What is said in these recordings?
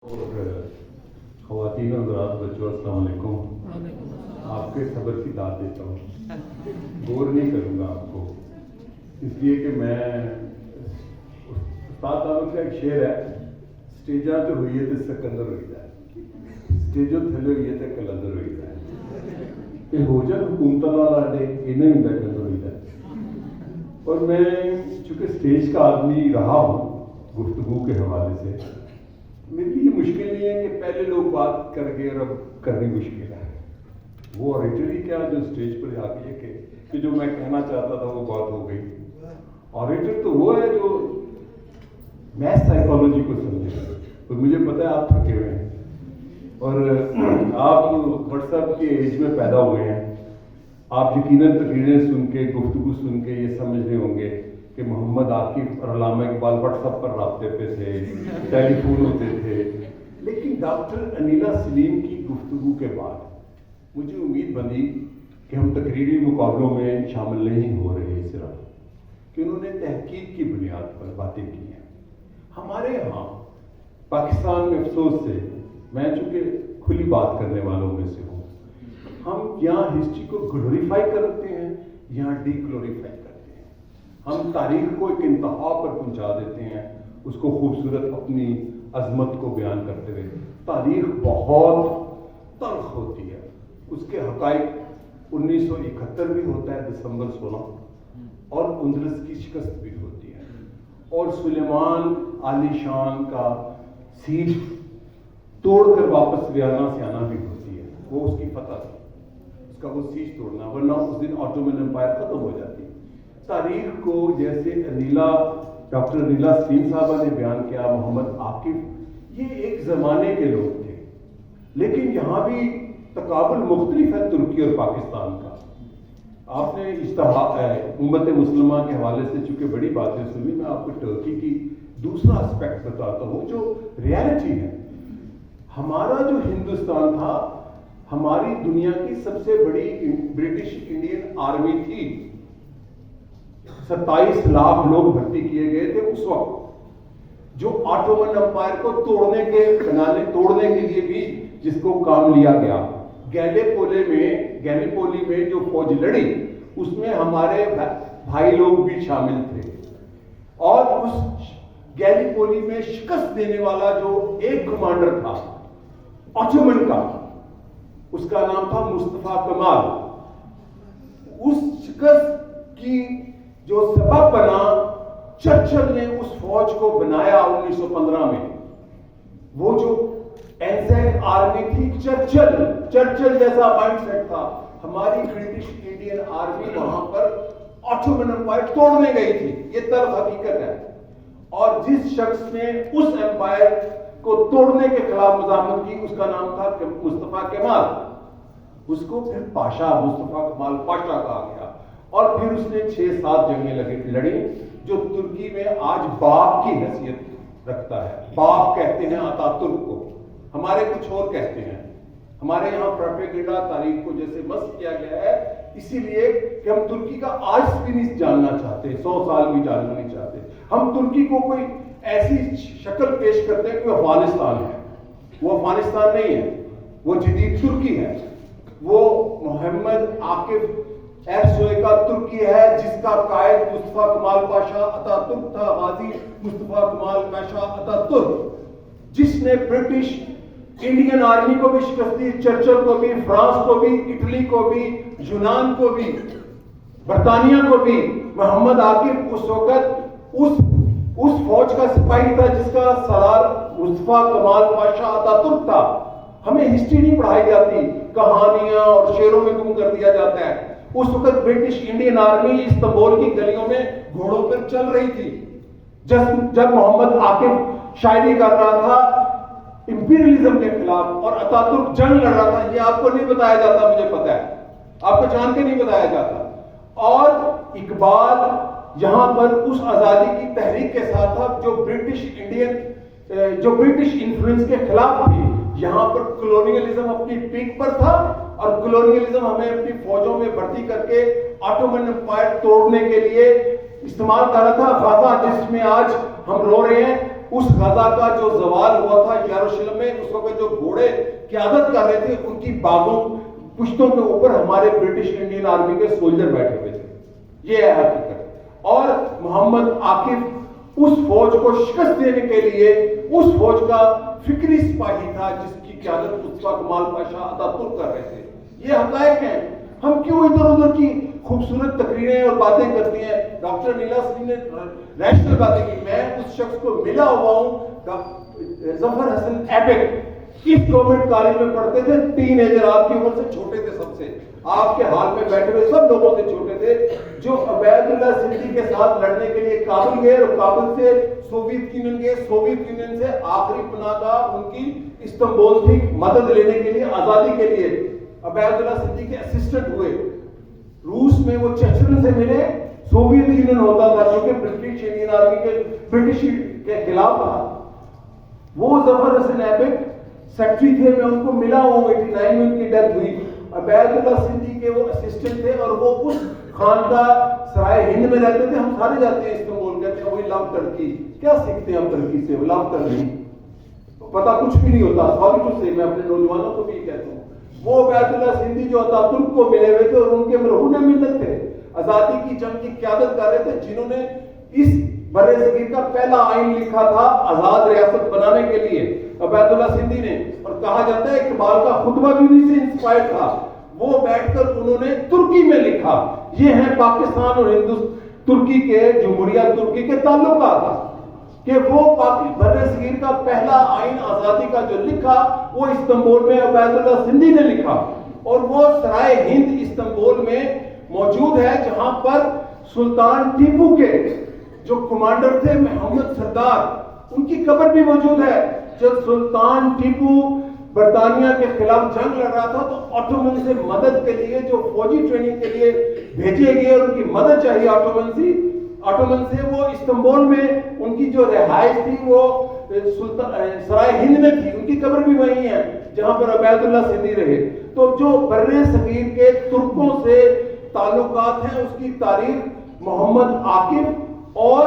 اور خواتین اور حضرات بچوں السلام علیکم. آپ کے صبر کی داد دیتا ہوں, بور نہیں کروں گا آپ کو, اس لیے کہ میں استاد صاحب کا ایک شعر ہے, اسٹیجاں تو ہوئی ہے تو سکندر ہوئی جائے, اسٹیجوں تھلے ہوئی ہے تو کلندر ہوئی جائے, یہ ہو جائے حکومت والا ڈے انہیں بھی کلندر ہوئی جائے. اور میں چونکہ اسٹیج کا آدمی رہا ہوں گفتگو کے حوالے سے, میرے لیے یہ مشکل نہیں ہے کہ پہلے لوگ بات کر کے اور اب کرنی مشکل ہے. وہ آریٹری کیا جو اسٹیج پر جا کے کہ جو میں کہنا چاہتا تھا وہ بات ہو گئی. آریٹر تو وہ ہے جو میتھ سائیکالوجی کو سمجھے, اور مجھے پتہ ہے آپ تھکے ہوئے ہیں اور آپ واٹس ایپ کے ایج میں پیدا ہوئے ہیں. آپ یقیناً تقریریں سن کے گفتگو سن کے یہ سمجھ رہے ہوں گے کہ محمد عاقب اور علامہ اقبال واٹس ایپ پر رابطے پہ تھے, ٹیلی فون ہوتے تھے. لیکن ڈاکٹر انیلا سلیم کی گفتگو کے بعد مجھے امید بندی کہ ہم تقریری مقابلوں میں شامل نہیں ہو رہے, صرف کہ انہوں نے تحقیق کی بنیاد پر باتیں کی ہیں. ہمارے یہاں پاکستان میں افسوس سے, میں چونکہ کھلی بات کرنے والوں میں سے ہوں, ہم یہاں ہسٹری کو گلوریفائی کرتے ہیں, یہاں ڈی گلوریفائی کرتے ہیں. ہم تاریخ کو ایک انتہا پر پہنچا دیتے ہیں, اس کو خوبصورت اپنی عظمت کو بیان کرتے ہوئے. تاریخ بہت تلخ ہوتی ہے, اس کے حقائق 1971 بھی ہوتا ہے دسمبر 16, اور اندلس کی شکست بھی ہوتی ہے, اور سلیمان عالی شان کا سیج توڑ کر واپس ویانا سے آنا بھی ہوتی ہے. وہ اس کی فتح تھی, اس کا وہ سیج توڑنا, ورنہ اس دن آٹومن امپائر ختم ہو جاتی. تاریخ کو جیسے ڈاکٹر انیلا سلیم صاحبہ نے بیان کیا, محمد عاقب یہ ایک زمانے کے لوگ تھے, لیکن یہاں بھی تقابل مختلف ہے ترکی اور پاکستان کا. آپ نے امت مسلمہ کے حوالے سے چونکہ بڑی باتیں سنی, میں آپ کو ترکی کی دوسرا اسپیکٹ بتاتا ہوں جو ریالٹی ہے. ہمارا جو ہندوستان تھا, ہماری دنیا کی سب سے بڑی برٹش انڈین آرمی تھی, 27 لاکھ لوگ بھرتی کیے گئے تھے اس وقت, جو آٹومن امپائر کو توڑنے کے لیے بھی جس کو کام لیا گیا. گیلیپولی میں جو فوج لڑی اس میں ہمارے بھائی لوگ بھی شامل تھے, اور اس گیلیپولی میں شکست دینے والا جو ایک کمانڈر تھا آٹومن کا, اس کا نام تھا مصطفیٰ کمال. اس شکست کی جو سبب بنا, چرچل نے اس فوج کو بنایا 1915 میں. وہ جو اینزیک آرمی تھی, چرچل جیسا مائنڈ سیٹ تھا. ہماری برٹش انڈین آرمی وہاں پر آٹومن امپائر توڑنے گئی تھی, یہ تلخ حقیقت ہے. اور جس شخص نے اس امپائر کو توڑنے کے خلاف مزاحمت کی, اس کا نام تھا مصطفیٰ کمال. اس کو پھر پاشا, مصطفیٰ کمال پاشا کہا گیا, اور پھر اس نے 6-7 جنگیں لڑی جو ترکی میں آج باپ کی حیثیت رکھتا ہے. باپ کہتے ہیں آتا ترک کو, ہمارے کچھ اور کہتے ہیں. ہمارے یہاں پروپیگنڈا تاریخ کو جیسے مسخ کیا گیا ہے, اسی لیے کہ ہم ترکی کا آج بھی نہیں جاننا چاہتے, 100 سال بھی جاننا نہیں چاہتے. ہم ترکی کو کوئی ایسی شکل پیش کرتے ہیں کہ وہ افغانستان ہے. وہ افغانستان نہیں ہے, وہ جدید ترکی ہے. وہ محمد عاقب ایرسوئے کا ترکی ہے, جس کا قائد مصطفیٰ کمال پاشا اتا ترک تھا, غازی مصطفیٰ کمال پاشا اتا ترک, جس نے برٹش انڈین آرمی کو بھی شکست دی, چرچل کو بھی, فرانس کو بھی, اٹلی کو بھی, یونان کو بھی, برطانیہ کو بھی. محمد عاقب اس وقت اس فوج کا سپاہی تھا جس کا سالار مصطفیٰ کمال پاشا اتا ترک تھا. ہمیں ہسٹری نہیں پڑھائی جاتی, کہانیاں اور شعروں میں گم کر دیا جاتا ہے. اس وقت برٹش انڈین آرمی استنبول کی گلیوں میں گھوڑوں پر چل رہی تھی. جب محمد عاقب شاعری کر رہا تھا امپیریلزم کے خلاف اور اتا ترک جنگ لڑ رہا تھا, یہ آپ کو نہیں بتایا جاتا, مجھے پتا ہے, آپ کو جان کے نہیں بتایا جاتا. اور اقبال یہاں پر اس آزادی کی تحریک کے ساتھ تھا جو برٹش انفلوئنس کے خلاف تھی. یہاں پر کلونیلزم اپنی پیک پر تھا, اور کلونیلزم ہمیں اپنی فوجوں میں بھرتی کر کے آٹومن امپائر توڑنے کے لیے استعمال کر رہا تھا. غزہ جس میں آج ہم رو رہے ہیں, اس غزہ کا جو زوال ہوا تھا یروشلم میں، اس وقت جو گھوڑے قیادت کر رہے تھے ان کی باغوں پشتوں کے اوپر ہمارے برٹش انڈین آرمی کے سولجر بیٹھے ہوئے تھے. یہ ہے حقیقت. اور محمد عاقب اس فوج کو شکست دینے کے لیے اس فوج کا فکری سپاہی تھا جس کی قیادت مصطفیٰ کمال پاشا اتا ترک کر رہے تھے. یہ حقائق ہیں. ہم کیوں ادھر ادھر کی خوبصورت تقریریں اور باتیں کرتی ہیں؟ ڈاکٹر نیلا سنگھ نے ریشنل باتیں کی. میں اس شخص کو ملا ہوا ہوں، ظفر حسن ایبک، اس گورنمنٹ کالج میں پڑھتے تھے، ٹین ایجر، آپ کی عمر سے چھوٹے تھے، سب سے آپ کے حال میں بیٹھے ہوئے سب لوگوں سے چھوٹے تھے، جو عبید اللہ سندھی کے ساتھ لڑنے کے لیے کابل گئے اور کابل سے سوویت یونین گئے، سوویت یونین سے آخری پناہ گاہ ان کی استنبول تھی مدد لینے کے لیے، آزادی کے لیے. عبید اللہ سندھی کے اسسٹنٹ ہوئے. روس میں وہ چرچل سے ملے. سوویت یونین ہوتا تھا جو کہ برٹش انڈین آرمی کے برٹش کے خلاف تھا. وہ ظفر حسن ایبک سیکٹری تھے. میں ان کو ملا ہوں. 89 میں ان کی ڈیتھ ہوئی. عبید اللہ سندھی کے وہ اسسٹنٹ تھے اور وہ اس خانقاہ سرائے ہند میں رہتے تھے. ہم سارے جاتے ہیں استنبول، کہتے ہیں وہی لو ٹرکی. کیا سیکھتے ہیں ہم ترکی سے؟ لو ٹرکی پتا کچھ بھی نہیں ہوتا. سوری ٹو سے، میں اپنے نوجوانوں کو بھی کہتا ہوں، وہ عبید اللہ سندھی جو اتا ترک کو ملے ہوئے تھے اور ان کے مرہون ملت تھے، آزادی کی جنگ کی قیادت کر رہے تھے، جنہوں نے اس بر صغیر کا پہلا آئین لکھا تھا آزاد ریاست بنانے کے لیے، عبید اللہ سندھی نے. اور کہا جاتا ہے اقبال کا خطبہ بھی انہیں سے انسپائر تھا. وہ بیٹھ کر انہوں نے ترکی میں لکھا. یہ ہیں پاکستان اور ترکی کے، جمہوریہ ترکی کے تعلقات، کہ وہ بر صغیر کا پہلا آئین آزادی کا جو لکھا وہ استنبول میں عبید اللہ سندھی نے لکھا. اور وہ سرائے ہند استنبول میں موجود ہے، جہاں پر سلطان ٹیپو کے جو کمانڈر تھے محمد سردار، ان کی قبر بھی موجود ہے. جب سلطان ٹیپو برطانیہ کے خلاف جنگ لڑ رہا تھا تو آٹومن سے مدد کے لیے، جو فوجی ٹریننگ کے لیے بھیجے گئے اور ان کی مدد چاہیے آٹومن سے، وہ استنبول میں ان کی جو رہائش تھی وہ سرائے ہند میں تھی. ان کی قبر بھی وہیں ہے جہاں پر عبید اللہ سندھی رہے. تو جو بر صغیر کے ترکوں سے تعلقات ہیں، اس کی تاریخ محمد عاقب اور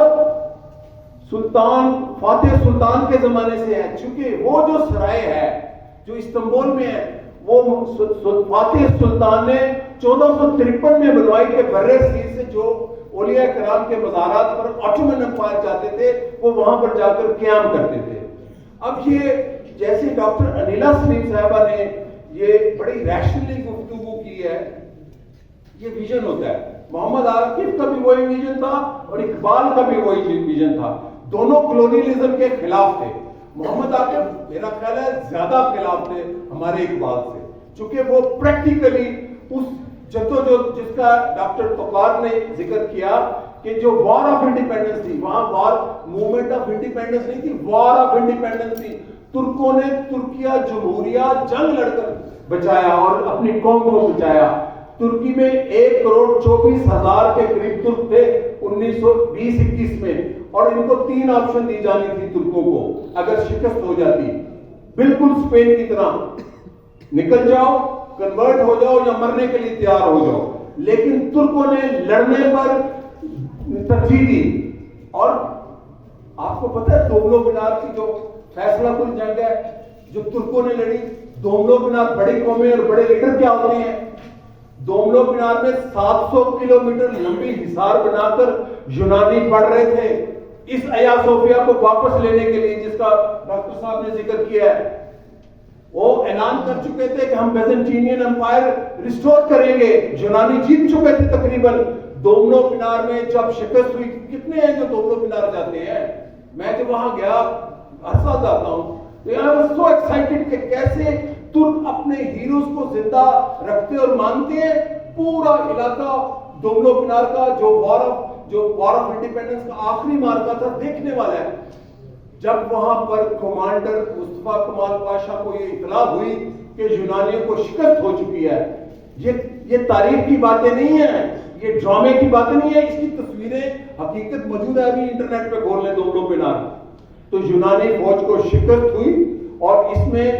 سلطان فاتح سلطان کے زمانے سے ہے. چونکہ وہ جو سرائے ہے جو استنبول میں ہے، وہ فاتح سلطان نے 1453 میں بنوائی کہ بر صغیر سے جو اولیاء کرام کے مزارات پر آٹومن امپائر جاتے تھے وہ وہاں پر جا کر قیام کرتے تھے. اب یہ جیسے ڈاکٹر انیلا سلیم صاحبہ نے یہ بڑی ریشنلی گفتگو کی ہے، یہ ویژن ہوتا ہے. محمد عاقب کا بھی وہی ویژن تھا اور اقبال کا بھی وہی ویژن تھا. دونوں کلونیلزم کے خلاف تھے. محمد عاقب میرا خیال ہے زیادہ خلاف تھے ہمارے اقبال سے، چونکہ وہ پریکٹیکلی اس جدوجہد جس کا ڈاکٹر توقار نے ذکر کیا کہ جو وار آف انڈیپینڈنس تھی، وہاں وار موومنٹ آف انڈیپینڈنس نہیں تھی، وار آف انڈیپینڈنس تھی. ترکوں نے ترکیہ جمہوریہ جنگ لڑ کر بچایا اور اپنی قوم کو بچایا. ترکی میں 1,24,000 کے قریب ترک تھے 1920-21 میں، اور ان کو 3 آپشن دی جانی تھی ترکوں کو اگر شکست ہو جاتی. بالکل اسپین کی طرح نکل جاؤ، کنورٹ ہو جاؤ یا مرنے کے لیے تیار ہو جاؤ. لیکن ترکوں نے لڑنے پر ترجیح دی. اور آپ کو پتہ ہے دوملو بنار کی جو فیصلہ کن جنگ ہے جو ترکوں نے لڑی، دوملو بنار بڑی قومیں اور بڑے لیڈر کیا ہوتے ہیں. دوملو بنار میں 700 کلومیٹر لمبی حصار بنا کر یونانی پڑھ رہے تھے اس آیا صوفیہ کو واپس لینے کے لیے، جس کا ڈاکٹر صاحب نے ذکر کیا ہے. وہ اعلان کر چکے تھے کہ ہم بیزنٹینین امپائر ریسٹور کریں گے. یونانی جیت چکے تھے تقریباً. دوملو بنار میں جب شکست ہوئی، کتنے ہیں جو دوملو بنار جاتے ہیں؟ میں جب وہاں گیا ہر سال جاتا ہوں، I was so excited کہ کیسے ترک اپنے ہیروز کو زندہ رکھتے اور مانتے ہیں. پورا علاقہ دوملو بنار کا جو وار آف انڈیپینڈنس کا آخری مارکا تھا دیکھنے والا ہے. جب وہاں پر کمانڈر مصطفیٰ کمال پاشا کو یہ اطلاع ہوئی کہ یونانیوں کو شکست ہو چکی ہے، یہ تاریخ کی باتیں نہیں ہیں، یہ ڈرامے کی باتیں نہیں ہیں، اس کی تصویریں حقیقت موجود ہے. ابھی انٹرنیٹ پہ کھول لیں دوملو بنار. تو یونانی فوج کو شکست ہوئی اور اس میں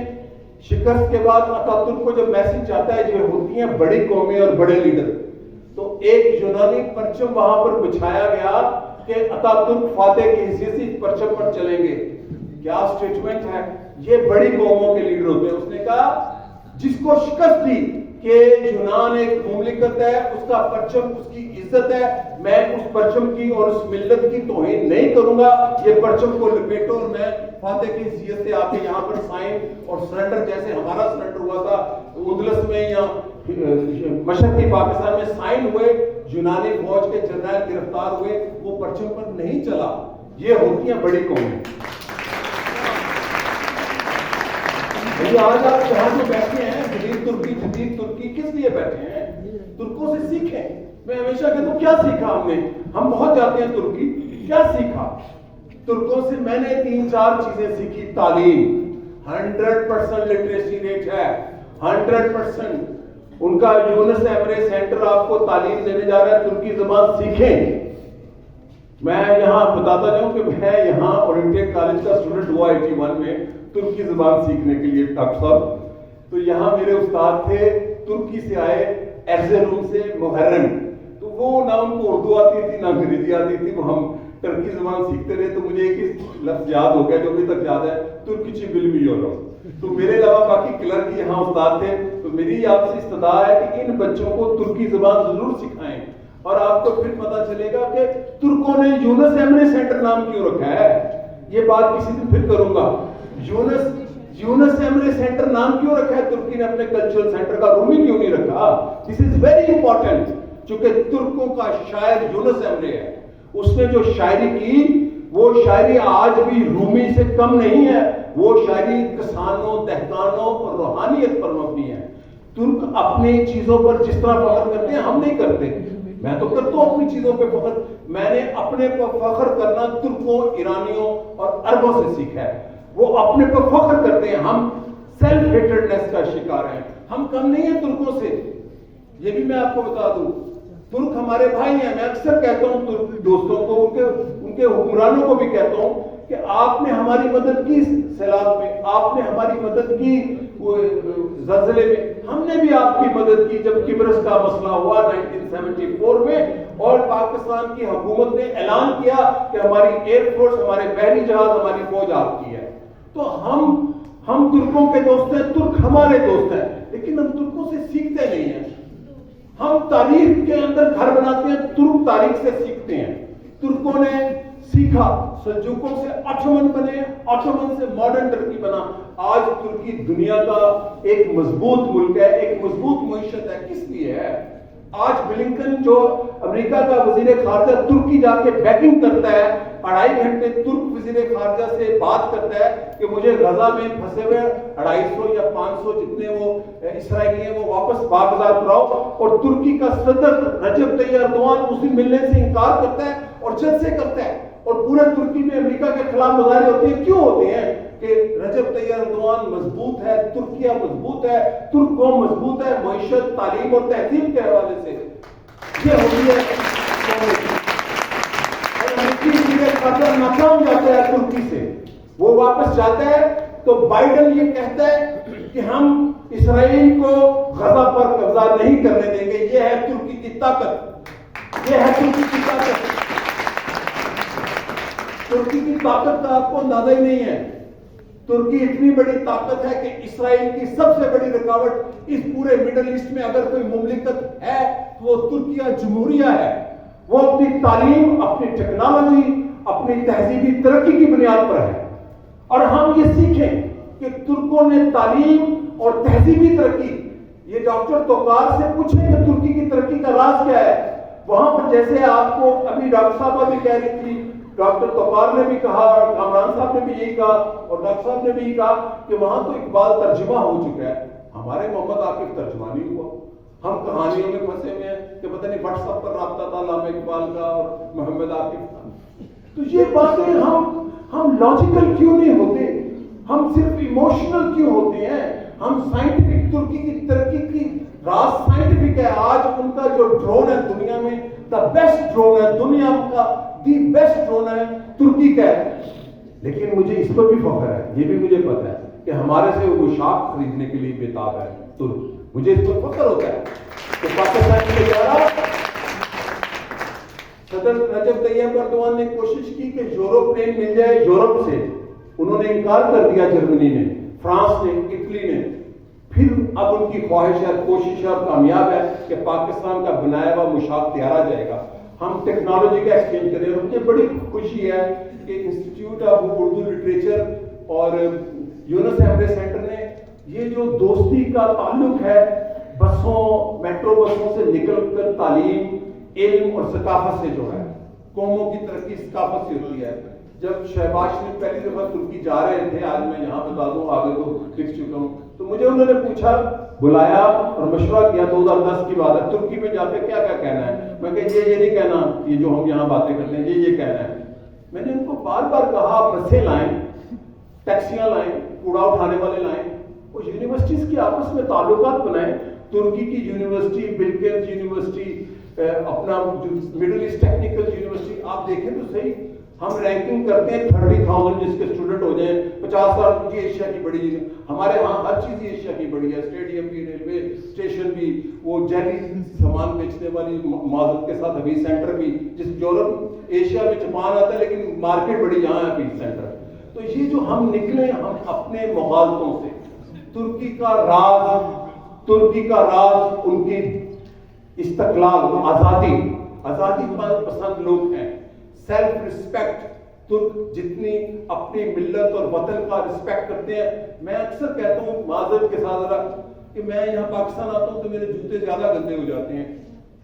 شکست کے بعد اتا ترک کو جب میسج آتا ہے جو ہوتی ہیں بڑی قومیں اور بڑے لیڈر، تو ایک یونانی پرچم وہاں پر بچھایا گیا کہ اتا ترک فاتح کی حیثیت سے پرچم پر چلیں گے. کیا اسٹیٹمنٹ ہے. یہ بڑی قوموں کے لیڈر ہوتے ہیں. اس نے کہا جس کو شکست دی کہ یونان ایک مملکت ہے, اس کا پرچم اس کی عزت ہے, میں اس پرچم کی اور اس ملت کی توہین نہیں کروں گا, یہ پرچم کو لپیٹو اور میں فاتح کی حیثیت سے آپ کے یہاں پر سائن اور سرنڈر, جیسے ہمارا سرنڈر ہوا تھا اندلس میں یا مشرقی پاکستان میں سائن ہوئے, یونانی فوج کے جرنیل گرفتار ہوئے, وہ پرچم پر نہیں چلا. یہ ہوتی ہیں بڑی قومیں. آج آپ جہاں جو بیٹھے ہیں جدید ترکی کس لیے بیٹھے ہیں؟ ترکوں سے سیکھیں. میں ہمیشہ کہتا ہوں کیا سیکھا ہم نے؟ ہم بہت جاتے ہیں ترکی, کیا سیکھا ترکوں سے؟ میں نے 3-4 چیزیں سیکھی. تعلیم 100% لٹریسی ریٹ ہے, 100%. ان کا یونس ایمرے سینٹر آپ کو تعلیم دینے جا رہا ہے, ترکی زبان سیکھیں. میں یہاں بتاتا جاؤں کہ میں یہاں اورینٹیڈ کالج کا اسٹوڈنٹ ہوا 81 میں ترکی زبان سیکھنے کے لیے ڈاکٹر صاحب. تو یہاں میرے استاد تھے ترکی سے آئے, ایرزیروم سے, محرم. تو وہ نہ ان کو اردو آتی تھی نہ انگریزی آتی تھی, وہ ہم ترکی زبان سیکھتے رہے. تو مجھے ایک لفظ یاد ہو گیا جو ابھی تک یاد ہے, ترکیچی بالمیولو. تو میرے علاوہ باقی کلرک یہاں استاد تھے. تو میری آپ سے استدعا ہے کہ ان بچوں کو ترکی زبان ضرور سکھائیں, اور آپ کو پھر پتا چلے گا کہ ترکوں نے یونس ایمرے سینٹر نام کیوں رکھا ہے. یہ بات کسی دن پھر کروں گا. یونس ایمرے سینٹر نام کیوں رکھا ہے ترکی نے اپنے کلچرل سینٹر کا؟ رومی کیوں نہیں رکھا؟ دس از ویری امپورٹنٹ. چونکہ ترکوں کا شاعر یونس ایمرے ہے, اس نے جو شاعری کی وہ شاعری آج بھی رومی سے کم نہیں ہے. وہ شاعری کسانوں, دہقانوں اور روحانیت پر مبنی ہے. ترک اپنی چیزوں پر جس طرح فخر کرتے ہیں ہم نہیں کرتے. میں تو کرتا ہوں اپنی چیزوں پہ فخر. میں نے اپنے پر فخر کرنا ترکوں, ایرانیوں اور عربوں سے سیکھا ہے. وہ اپنے پر فخر کرتے ہیں, ہم سیلف ہیٹڈنس کا شکار ہیں. ہم کم نہیں ہیں ترکوں سے, یہ بھی میں آپ کو بتا دوں. ترک ہمارے بھائی ہیں. میں اکثر کہتا ہوں ترک دوستوں کو, ان کے حکمرانوں کو بھی کہتا ہوں کہ آپ نے ہماری مدد کی سیلاب میں, آپ نے ہماری مدد کی زلزلے میں, ہم نے بھی آپ کی مدد کی جب قبرص کا مسئلہ ہوا 1974 میں, اور پاکستان کی حکومت نے اعلان کیا کہ ہماری ایئر فورس, ہمارے بحری جہاز, ہماری فوج آپ کی ہے. تو ہم ترکوں کے دوست ہیں, ترک ہمارے دوست ہیں, لیکن ہم ترکوں سے سیکھتے نہیں ہیں. ہم تاریخ کے اندر گھر بناتے ہیں, ترک تاریخ سے سیکھتے ہیں. ترکوں نے سیکھا, سلجوکوں سے آٹومن بنے, آٹومن سے ماڈرن ترکی بنا. آج ترکی دنیا کا ایک مضبوط ملک ہے, ایک مضبوط معیشت ہے. کس لیے ہے؟ آج بلنکن جو امریکہ کا وزیر خارجہ ترکی جا کے بیکنگ کرتا ہے, 2.5 گھنٹے ترک وزیر خارجہ سے بات کرتا ہے کہ مجھے غزہ میں پھنسے ہوئے 250 یا 500 جتنے وہ اسرائیلی ہیں وہ واپس باغزار کراؤ. اور ترکی کا صدر رجب طیب ایردوان اس دن ملنے سے انکار کرتا ہے اور جلسے کرتا ہے, اور پورے ترکی میں امریکہ کے خلاف مظاہرے ہوتے ہیں. کیوں ہوتے ہیں؟ کہ رجب طیب ایردوان مضبوط ہے, ترکیہ مضبوط ہے, ترک قوم مضبوط ہے, معیشت, تعلیم اور تہذیب کے حوالے سے. یہ ہوتی ہے. ناکام جاتا ہے ترکی سے, وہ واپس جاتا ہے تو بائیڈن یہ کہتا ہے کہ ہم اسرائیل کو غزہ پر قبضہ نہیں کرنے دیں گے. یہ ہے ترکی کی طاقت, یہ ہے ترکی کی طاقت. ترکی کی طاقت کا آپ کو اندازہ ہی نہیں ہے. ترکی اتنی بڑی طاقت ہے کہ اسرائیل کی سب سے بڑی رکاوٹ اس پورے مڈل ایسٹ میں اگر کوئی مملکت ہے تو وہ ترکیہ جمہوریہ ہے. وہ اپنی تعلیم, اپنی ٹیکنالوجی, اپنی تہذیبی ترقی کی بنیاد پر ہے. اور ہم یہ سیکھیں کہ ترکوں نے تعلیم اور تہذیبی ترقی, یہ ڈاکٹر توکار سے پوچھیں کہ ترکی کی ترقی کا راز کیا ہے. وہاں پر جیسے آپ کو ابھی ڈاکٹر صاحبہ بھی کہہ رہی تھی, ڈاکٹر توکار نے بھی کہا, اور کامران صاحب نے بھی یہی کہا, اور ڈاکٹر صاحب نے بھی یہی کہا کہ وہاں تو اقبال ترجمہ ہو چکا ہے. ہمارے محمد عاقب ترجمہ نہیں ہوا. ہم کہانیوں میں پھنسے ہوئے ہیں کہ پتہ نہیں واٹس ایپ پر رابطہ تھا علامہ اقبال کا اور محمد عاقب کا. تو یہ باتیں ہم لاجیکل کیوں نہیں ہوتے؟ ہم صرف ایموشنل کیوں ہوتے ہیں؟ ہم سائنٹیفک, ترکی کی ترقی کی راز سائنٹیفک ہے. آج ان کا جو ڈرون ہے دنیا میں دا بیسٹ ڈرون ہے, دنیا کا دی بیسٹ ڈرون ہے ترکی کا ہے. لیکن مجھے اس پر بھی فخر ہے, یہ بھی مجھے پتا ہے کہ ہمارے سے وہ پوشاک خریدنے کے لیے بےتاب ہے ترک. مجھے اس پر فخر ہوتا ہے کہ پاکستان کے جا صدر رجب طیب ایردوان نے کوشش کی کہ یورپ پلین مل جائے یورپ سے, انہوں نے انکار کر دیا جرمنی نے، فرانس نے، اٹلی نے، پھر اب ان کی خواہش ہے، کوشش ہے اور کامیاب ہے کہ پاکستان کا بنایا ہوا مشاق تیارا جائے گا، ہم ٹیکنالوجی کا ایکسچینج کریں. اور مجھے بڑی خوشی ہے کہ انسٹیٹیوٹ آف اردو لٹریچر اور یونس ایمرے سینٹر نے یہ جو دوستی کا تعلق ہے بسوں، میٹرو بسوں سے نکل کر تعلیم، علم اور ثقافت سے جو ہے، قوموں کی ترقی ثقافت سے ہوتی ہے. جب شہباز شریف پہلی دفعہ ترکی جا رہے تھے، آج میں یہاں بتا دوں، آگے تو لکھ چکا ہوں، تو مجھے انہوں نے پوچھا، بلایا اور مشورہ کیا، 2010 کی بات ہے، ترکی میں جا کے کیا کیا کہنا ہے. میں کہ یہ نہیں کہنا، یہ جو ہم یہاں باتیں کرتے ہیں یہ کہنا ہے. میں نے ان کو بار بار کہا، بسیں لائیں، ٹیکسیاں لائیں، کوڑا اٹھانے والے لائیں، وہ یونیورسٹیز کی آپس میں تعلقات بنائیں. ترکی کی یونیورسٹی، بلکیت یونیورسٹی، اپنا مڈل ایسٹ ٹیکنیکل یونیورسٹی، آپ دیکھیں تو صحیح، ہم رینکنگ کرتے ہیں 30,000 جس کے اسٹوڈنٹ ہو جائیں، 50,000 کی ایشیا کی بڑی، ہمارے ہاں ہر چیز ایشیا کی بڑی ہے، اسٹیڈیم بھی، ریلوے اسٹیشن بھی، وہ جیلی سامان بیچنے والی معذرت کے ساتھ حبیب سینٹر بھی، جس یورپ ایشیا میں جاپان آتا ہے لیکن مارکیٹ بڑی یہاں ہے حبیب سینٹر. تو یہ جو ہم نکلے ہم اپنے مغالطوں سے، ترکی کا راز ان کی استقلال، آزادی پسند لوگ ہیں، سیلف رسپیکٹ. ترک جتنی اپنی ملت اور وطن کا رسپیکٹ کرتے ہیں. میں اکثر کہتا ہوں معذرت کے ساتھ ذرا کہ میں یہاں پاکستان آتا ہوں تو میرے جوتے زیادہ گندے ہو جاتے ہیں.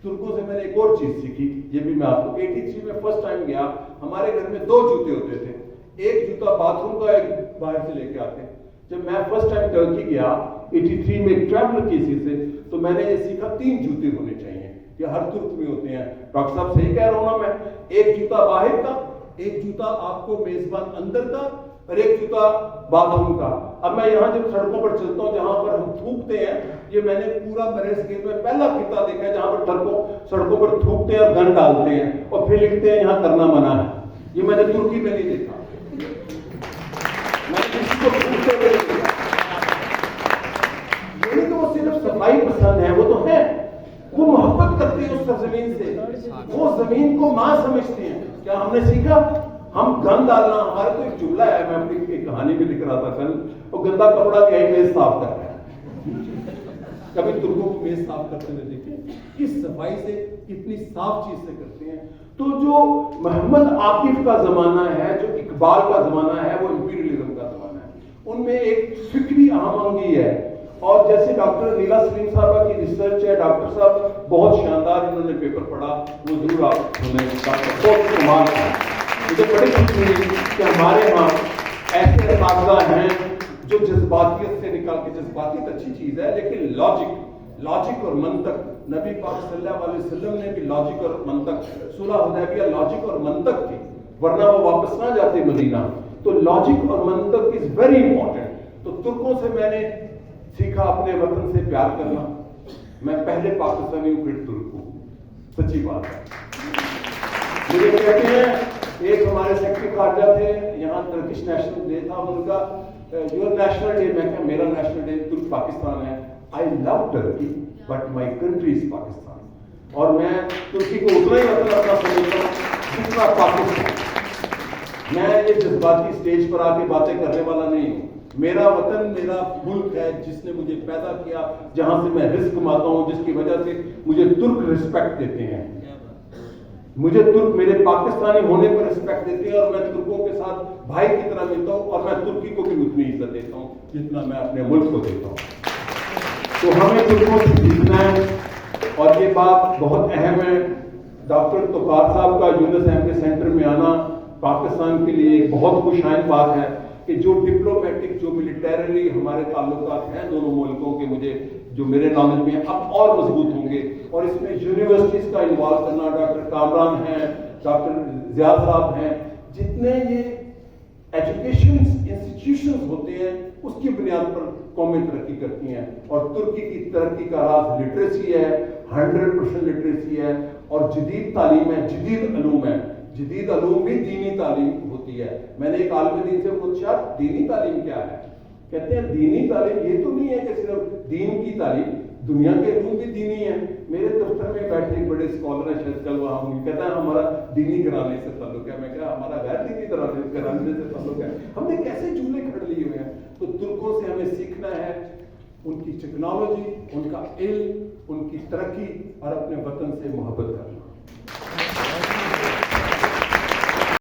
ترکوں سے میں نے ایک اور چیز سیکھی، یہ بھی میں آپ کو 83 میں فرسٹ ٹائم گیا، ہمارے گھر میں 2 جوتے ہوتے تھے، ایک جوتا باتھ روم کا، ایک باہر سے لے کے آتے. جب میں فرسٹ ٹائم ترکی گیا 83 میں ٹریول کسی سے، تو میں نے یہ سیکھا 3 جوتے ہونے چاہیے، یہ ہر ترک میں ہوتے ہیں. ڈاکٹر صاحب صحیح کہہ رہا ہوں نا میں؟ ایک جوتا باہر کا، ایک جوتا آپ کو میزبان اندر کا، اور ایک جوتا باتھ روم کا. اب میں یہاں جب سڑکوں پر چلتا ہوں جہاں پر ہم تھوکتے ہیں، یہ میں نے پورا برس گیٹ میں پہلا خطہ دیکھا ہے جہاں پر سڑکوں پر تھوکتے ہیں اور گن ڈالتے ہیں اور پھر لکھتے ہیں یہاں کرنا منع ہے. یہ میں نے ترکی میں نہیں دیکھا، میں نے کسی کو تھوکتے ہوئے نہیں دیکھا. یہ نہیں کہ وہ صرف صفائی پسند ہے، وہ تو ہے، وہ محبت کرتے ہیں اس سرزمین سے، وہ زمین کو ماں سمجھتے ہیں. کیا ہم نے سیکھا؟ ہم گند ڈالنا، ہمارا تو ایک جملہ ہے، میں اپنی ایک کہانی بھی لکھ رہا تھا کل، وہ گندا کپڑا کیا ہے میز صاف کر رہا ہے. کبھی ترکوں کو میز صاف کرتے ہوئے دیکھیں، کس صفائی سے، کتنی صاف چیز سے کرتے ہیں. تو جو محمد عاقف کا زمانہ ہے، جو اقبال کا زمانہ ہے، وہ امپیریلزم کا زمانہ ہے. ان میں ایک فکری ہم آہنگی ہے. اور جیسے ڈاکٹر نیلا سلیم صاحبہ کی ریسرچ ہے، ڈاکٹر صاحب بہت شاندار، انہوں نے پیپر پڑھا، وہ ضرور آپ بہت کمال ہے. مجھے بڑی خوشی ہوئی کہ ہمارے ہاں ایسے اساتذہ ہیں جو جذباتیت سے نکال کے، جذباتیت اچھی چیز ہے لیکن لاجک اور منطق، نبی پاک صلی اللہ علیہ وسلم نے بھی لاجک اور منطق، صلح حدیبیہ لاجک اور منطق تھی، ورنہ وہ واپس نہ جاتے مدینہ. تو لاجک اور منطق از ویری امپورٹنٹ. تو ترکوں سے میں نے سیکھا اپنے وطن سے پیار کرنا. میں پہلے پاکستانی ہوں پھر ترک ہوں، سچی بات ہے. مجھے کہتے ہیں، ایک ہمارے سیکرٹری خارجہ تھے، یہاں ترکش نیشنل ڈے تھا ان کا، یور نیشنل ڈے. میں کہا میرا نیشنل ڈے ترک پاکستان ہے. I love Turkey but my country is Pakistan. اور میں ترکی کو اتنا ہی وطن اپنا سمجھتا ہوں جتنا پاکستان. میں یہ جذباتی اسٹیج پر آ کے باتیں کرنے والا نہیں ہوں. میرا وطن میرا ملک ہے جس نے مجھے پیدا کیا، جہاں سے میں رزق کماتا ہوں، جس کی وجہ سے مجھے ترک رسپیکٹ دیتے ہیں. مجھے ترک میرے پاکستانی ہونے پر رسپیکٹ دیتے ہیں، اور میں ترکوں کے ساتھ بھائی کی طرح ملتا ہوں، اور میں ترکی کو بھی اتنی عزت دیتا ہوں جتنا میں اپنے ملک کو دیتا ہوں. تو ہمیں ترکوں سے سیکھنا ہے. اور یہ بات بہت اہم ہے. ڈاکٹر توقار صاحب کا یونس ایمرے سینٹر میں آنا پاکستان کے لیے ایک بہت خوشائن بات ہے کہ جو ڈپلومیٹک، جو ملیٹریلی ہمارے تعلقات ہیں دونوں ملکوں کے، مجھے جو میرے نالج میں اب اور مضبوط ہوں گے. اور اس میں یونیورسٹیز کا انوالو کرنا، ڈاکٹر کامران ہیں، ڈاکٹر زیاد صاحب ہیں، جتنے یہ ایجوکیشن انسٹیٹیوشنز ہوتے ہیں اس کی بنیاد پر قومیں ترقی کرتی ہیں. اور ترکی کی ترقی کا راز لٹریسی ہے، 100% لٹریسی ہے، اور جدید تعلیم ہے، جدید علوم ہے. جدید علوم بھی دینی تعلیم ہوتی ہے. میں نے ایک عالم دین سے پوچھا دینی تعلیم کیا ہے؟ کہتے ہیں دینی تعلیم یہ تو نہیں ہے کہ صرف دین کی تعلیم، دنیا کے علوم بھی دینی ہے. میرے دفتر میں بیٹھے ایک بڑے اسکالر ہیں، شاید کل وہاں ہوں گے، کہتا ہے ہمارا دینی گھرانے سے تعلق ہے. میں کہا ہمارا غیر دینی گھرانے سے تعلق ہے. ہم نے کیسے جملے کھڑ لیے ہوئے ہیں. تو ترکوں سے ہمیں سیکھنا ہے ان کی ٹیکنالوجی، ان کا علم، ان کی ترقی اور اپنے وطن سے محبت کرنا.